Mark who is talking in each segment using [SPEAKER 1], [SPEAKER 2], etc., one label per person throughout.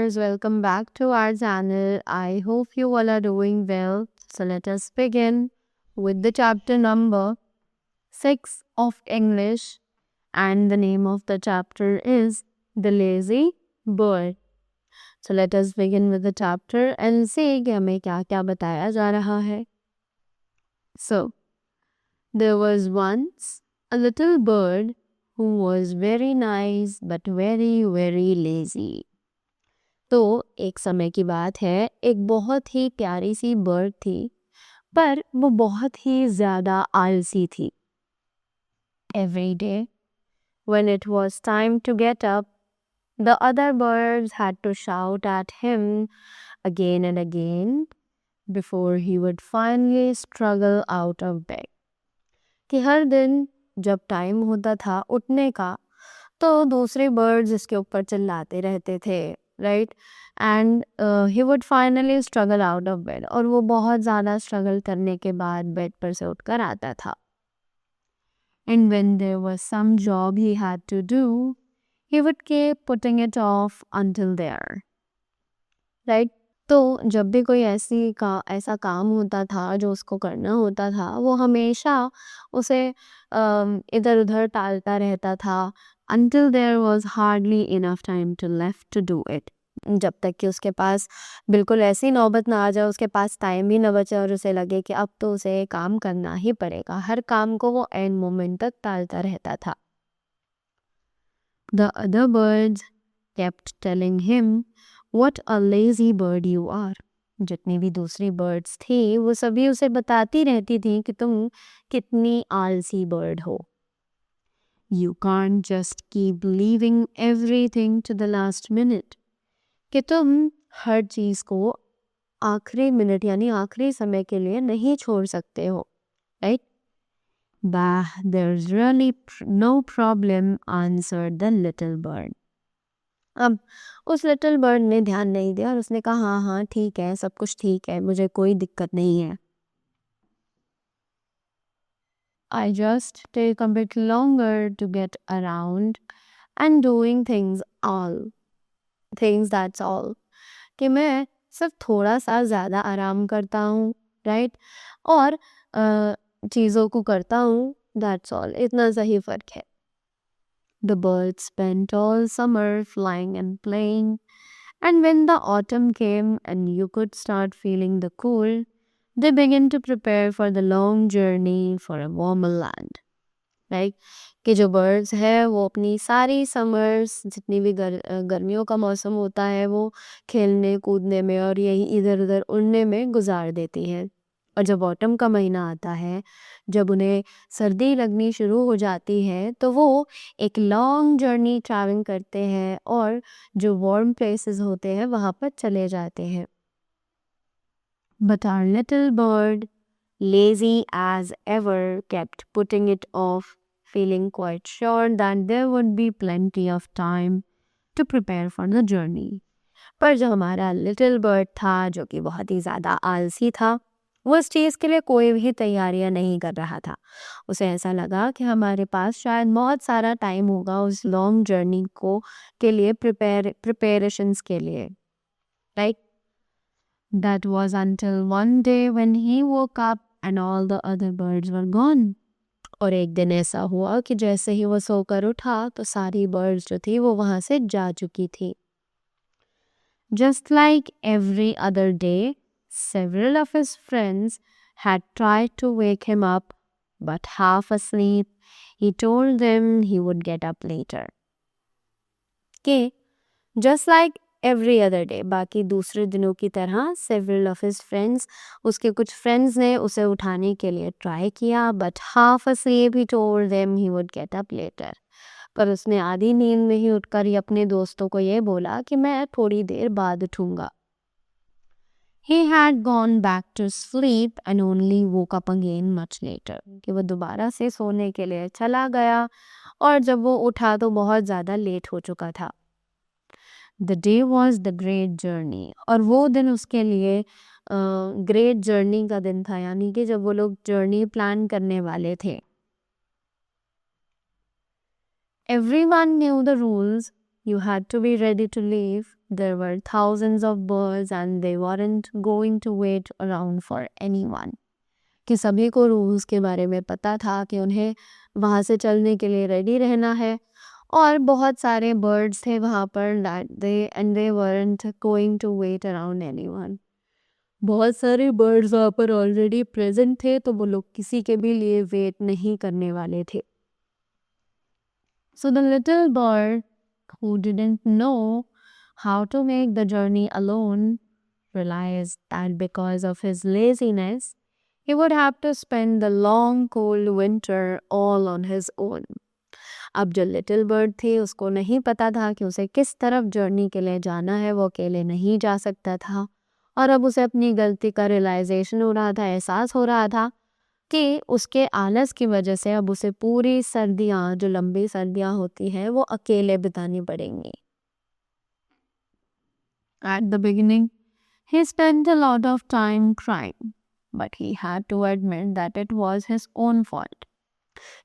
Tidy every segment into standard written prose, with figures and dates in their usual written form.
[SPEAKER 1] listeners, welcome back to our channel. I hope you all are doing well. So let us begin with the chapter number 6 of English, and the name of the chapter is The Lazy Bird. So let us begin with the chapter and see कि हमें क्या-क्या बताया जा रहा है. So, there was once a little bird who was very nice but very lazy. तो एक समय की बात है, एक बहुत ही प्यारी सी बर्ड थी, पर वो बहुत ही ज़्यादा आलसी थी. Every day, when it was time to get up, the other birds had to shout at him again and again before he would finally struggle out of bed. कि हर दिन जब टाइम होता था उठने का, तो दूसरे बर्ड्स इसके ऊपर चिल्लाते रहते थे, right. And he would finally struggle out of bed, और वो बहुत ज़्यादा स्ट्रगल करने के बाद बेड पर से उठकर आता था. And when there was some job he had to do, he would keep putting it off until there, right. तो जब भी कोई ऐसा काम होता था जो उसको करना होता था, वो हमेशा उसे इधर उधर टालता रहता था until there was hardly enough time to left to do it. जब तक कि उसके पास बिल्कुल ऐसी नौबत ना आ जाए, उसके पास टाइम भी ना बचे और उसे लगे कि अब तो उसे काम करना ही पड़ेगा. हर काम को वो एंड मोमेंट तक टालता रहता था. The other birds kept telling him what a lazy bird you are. जितनी भी दूसरी बर्ड्स थी वो सभी उसे बताती रहती थी कि तुम कितनी आलसी बर्ड हो. You can't just keep leaving everything to the last minute. कि तुम हर चीज़ को आखिरी मिनट यानी आखिरी समय के लिए नहीं छोड़ सकते हो, right? Bah, there's really no problem, answered the little bird. अब उस लिटिल बर्ड ने ध्यान नहीं दिया और उसने कहा हाँ हाँ ठीक है, सब कुछ ठीक है, मुझे कोई दिक्कत नहीं है. I just take a bit longer to get around and doing things that's all. कि मैं सिर्फ थोड़ा सा ज़्यादा आराम करता हूँ, राइट, और चीज़ों को करता हूँ, that's all. इतना सा ही फ़र्क है. The birds spent all summer flying and playing, and when the autumn came and you could start feeling the cool, they began to prepare for the long journey for a warmer land. Right? कि जो birds है वो अपनी सारी summers, जितनी भी गर्मियों का मौसम होता है, वो खेलने कूदने में और यही इधर उधर उड़ने में गुजार देती हैं. और जब ऑटम का महीना आता है, जब उन्हें सर्दी लगनी शुरू हो जाती है, तो वो एक लॉन्ग जर्नी ट्रैवलिंग करते हैं और जो वार्म प्लेसेस होते हैं वहाँ पर चले जाते हैं. But our little bird, lazy as ever, kept putting it off, feeling quite sure that there would be plenty of time to prepare for the journey. पर जो हमारा लिटिल बर्ड था, जो कि बहुत ही ज़्यादा आलसी था, वो इस चीज़ के लिए कोई भी तैयारियां नहीं कर रहा था. उसे ऐसा लगा कि हमारे पास शायद बहुत सारा टाइम होगा उस लॉन्ग जर्नी को के लिए प्रिपरेशंस के लिए, right. That was until one day when he woke up and all the other birds were gone. और एक दिन ऐसा हुआ कि जैसे ही वो सोकर उठा तो सारी बर्ड्स जो थी वो वहाँ से जा चुकी थी. Just like every other day, several of his friends had tried to wake him up, but half asleep, he told them he would get up later. कि just like every other day, बाकी दूसरे दिनों की तरह several of his friends, उसके कुछ friends ने उसे उठाने के लिए try किया, but half asleep he told them he would get up later. पर उसने आधी नींद में ही उठकर ही अपने दोस्तों को ये बोला कि मैं थोड़ी देर बाद उठूंगा. He had gone back to sleep and only woke up again much later. कि वो दोबारा से सोने के लिए चला गया और जब वो उठा तो बहुत ज़्यादा लेट हो चुका था. The day was the great journey. और वो दिन उसके लिए ग्रेट जर्नी का दिन था, यानी कि जब वो लोग जर्नी प्लान करने वाले थे. Everyone knew the rules. You had to be ready to leave There were thousands of birds and they weren't going to wait around for anyone. कि सभी को रूल्स के बारे में पता था कि उन्हें वहाँ से चलने के लिए रेडी रहना है और बहुत सारे बर्ड्स थे वहाँ पर and they weren't going to wait around anyone. बहुत सारे बर्ड्स वहाँ पर ऑलरेडी प्रेजेंट थे तो वो लोग किसी के भी लिए वेट नहीं करने वाले थे. So the little bird who didn't know how to make the journey alone realized that because of his laziness, he would have to spend the long cold winter all on his own. अब जो little bird थी उसको नहीं पता था कि उसे किस तरफ जर्नी के लिए जाना है, वो अकेले नहीं जा सकता था और अब उसे अपनी गलती का रियलाइजेशन हो रहा था, एहसास हो रहा था कि उसके आलस की वजह से अब उसे पूरी सर्दियाँ, जो लंबी सर्दियाँ होती हैं, वो अकेले बितानी पड़ेंगी. At the beginning, he spent a lot of time crying, but he had to admit that it was his own fault.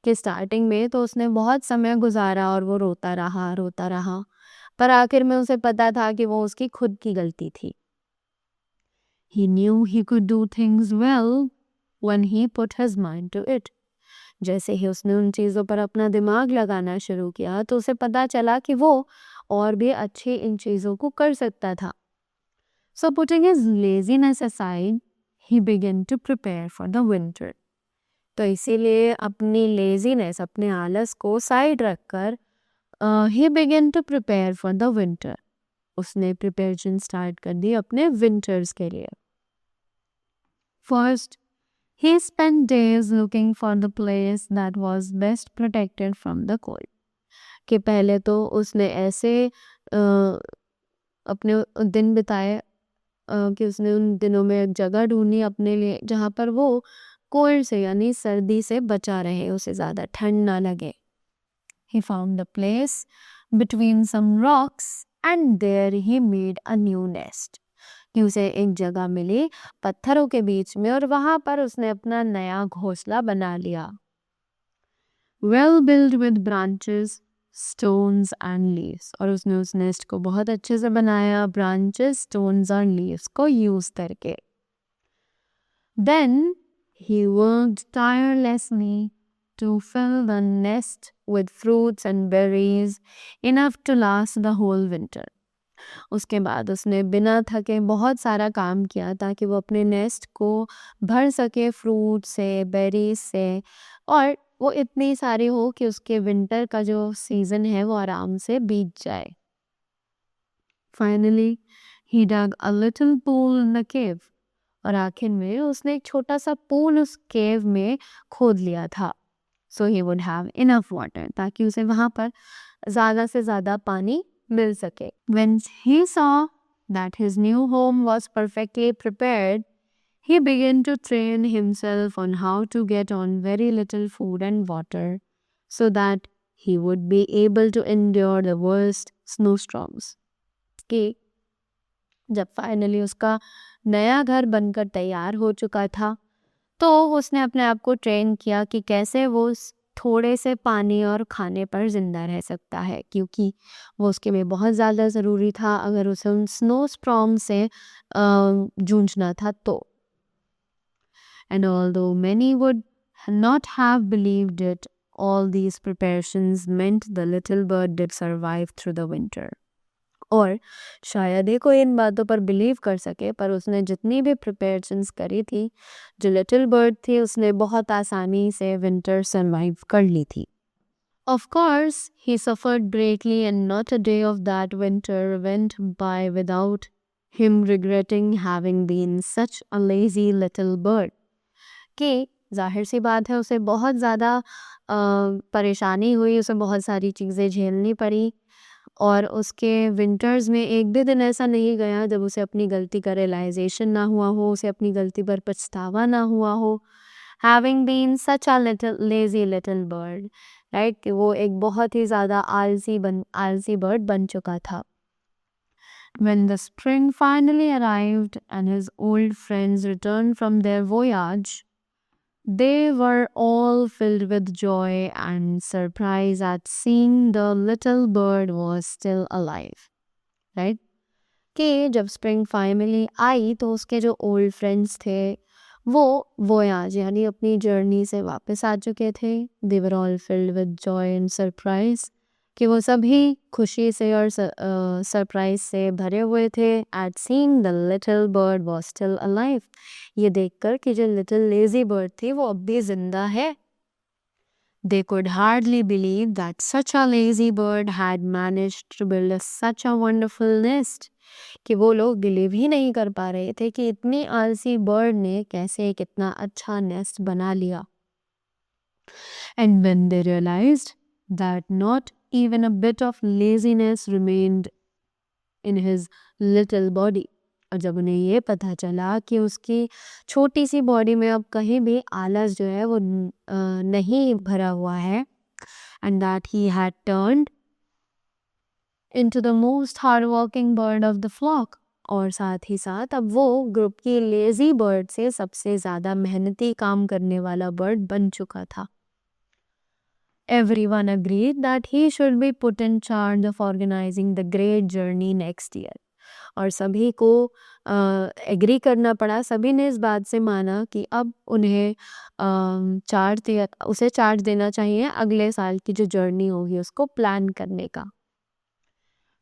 [SPEAKER 1] कि स्टार्टिंग में तो उसने बहुत समय गुजारा और वो रोता रहा, पर आखिर में उसे पता था कि वो उसकी खुद की गलती थी. He knew he could do things well when he put his mind to it. जैसे ही उसने उन चीज़ों पर अपना दिमाग लगाना शुरू किया तो उसे पता चला कि वो और भी अच्छी इन चीज़ों को कर सकता था. So putting his laziness aside, he began to prepare for the winter. तो इसीलिए अपनी लेजीनेस, अपने आलस को साइड रखकर he began to prepare for the winter. उसने प्रिपरेशन स्टार्ट कर दी अपने विंटर्स के लिए. First, he spent days looking for the place that was best protected from the cold. कि पहले तो उसने ऐसे अपने दिन बिताए कि उसने उन दिनों में एक जगह ढूंढी अपने लिए जहाँ पर वो कोल्ड से यानी सर्दी से बचा रहे, उसे ज़्यादा ठंड ना लगे. He found a place between some rocks and there he made a new nest. कि उसे एक जगह मिली पत्थरों के बीच में और वहाँ पर उसने अपना नया घोंसला बना लिया. Well built with branches, stones and leaves. और उसने उस नेस्ट को बहुत अच्छे से बनाया branches, stones और leaves को यूज करके. Then he worked tirelessly to fill the nest with fruits and berries enough to last the whole winter. उसके बाद उसने बिना थके बहुत सारा काम किया ताकि वो अपने नेस्ट को भर सके फ्रूट से, बेरीज से और वो इतनी सारी हो कि उसके विंटर का जो सीजन है वो आराम से बीत जाए. Finally, he dug a little pool in the cave. और आखिर में उसने एक छोटा सा पूल उस केव में खोद लिया था. So he would have enough water ताकि उसे वहाँ पर ज़्यादा से ज़्यादा पानी मिल सके. When he saw that his new home was perfectly prepared, he began to train himself on how to get on very little food and water so that he would be able to endure the worst snowstorms. कि जब finally उसका नया घर बनकर तैयार हो चुका था तो उसने अपने आप को ट्रेन किया कि कैसे वो थोड़े से पानी और खाने पर ज़िंदा रह सकता है, क्योंकि वो उसके लिए बहुत ज़्यादा ज़रूरी था अगर उसे उन स्नो स्टॉर्म से जूझना था तो. And although many would not have believed it, all these preparations meant the little bird did survive through the winter. और शायद ही कोई इन बातों पर बिलीव कर सके, पर उसने जितनी भी प्रिपरेशंस करी थी, जो लिटिल बर्ड थी उसने बहुत आसानी से विंटर सर्वाइव कर ली थी. Of course, he suffered greatly and not a day of that winter went by without him regretting having been such a lazy little bird. कि जाहिर सी बात है उसे बहुत ज़्यादा परेशानी हुई, उसे बहुत सारी चीज़ें झेलनी पड़ी और उसके विंटर्स में एक भी दिन ऐसा नहीं गया जब उसे अपनी गलती का रियलाइजेशन ना हुआ हो, उसे अपनी गलती पर पछतावा ना हुआ हो. Having been such a lazy little bird, right? कि वो एक बहुत ही ज़्यादा आलसी बर्ड बन चुका था. When the spring finally arrived and his old friends returned from their voyage, they were all filled with joy and surprise at seeing the little bird was still alive, right? कि जब spring finally I तो उसके जो old friends थे वो voyage यानी अपनी journey से वापस आ चुके थे। They were all filled with joy and surprise, कि वो सभी खुशी से और सरप्राइज से भरे हुए थे at seeing the little bird was still alive, ये देखकर कि जो लिटिल लेजी बर्ड थी वो अब भी जिंदा है। They could hardly believe that such a lazy bird had managed to build such a wonderful nest, कि वो लोग बिलीव ही नहीं कर पा रहे थे कि इतनी आलसी बर्ड ने कैसे एक इतना अच्छा नेस्ट बना लिया। And when they realized that not even a bit of laziness remained in his little body, और जब उन्हें ये पता चला कि उसकी छोटी सी बॉडी में अब कहीं भी आलस जो है वो नहीं भरा हुआ है, and that he had turned into the most hardworking bird of the flock, और साथ ही साथ अब वो ग्रुप की लेजी बर्ड से सबसे ज़्यादा मेहनती काम करने वाला बर्ड बन चुका था। Everyone agreed that he should be put in charge of organizing the great journey next year, और सभी को एग्री करना पड़ा, सभी ने इस बात से माना कि अब उन्हें उसे चार्ज देना चाहिए अगले साल की जो जर्नी होगी उसको प्लान करने का।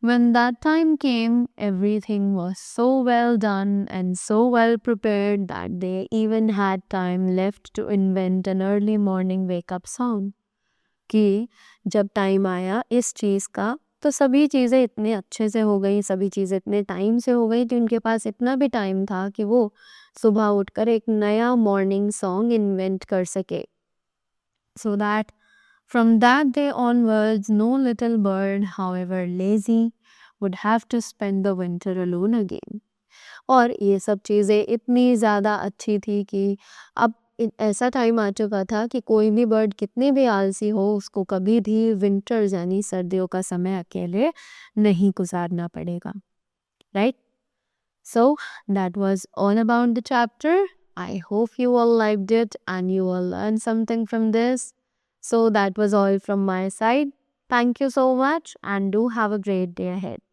[SPEAKER 1] When that time came, everything was so well done and so well prepared that they even had time left to invent an early morning wake-up song. कि जब टाइम आया इस चीज़ का तो सभी चीज़ें इतने अच्छे से हो गई, सभी चीज़ें इतने टाइम से हो गई कि उनके पास इतना भी टाइम था कि वो सुबह उठकर एक नया मॉर्निंग सॉन्ग इन्वेंट कर सके। So that from that day onwards, no little bird, however lazy, would have to spend the winter alone again. और ये सब चीज़ें इतनी ज़्यादा अच्छी थी कि अब ऐसा टाइम आ चुका था कि कोई भी बर्ड कितनी भी आलसी हो उसको कभी भी विंटर्स यानी सर्दियों का समय अकेले नहीं गुजारना पड़ेगा, right? So that was all about the chapter. I hope you all liked it and you all learned something from this. So that was all from my side. Thank you so much and do have a great day ahead.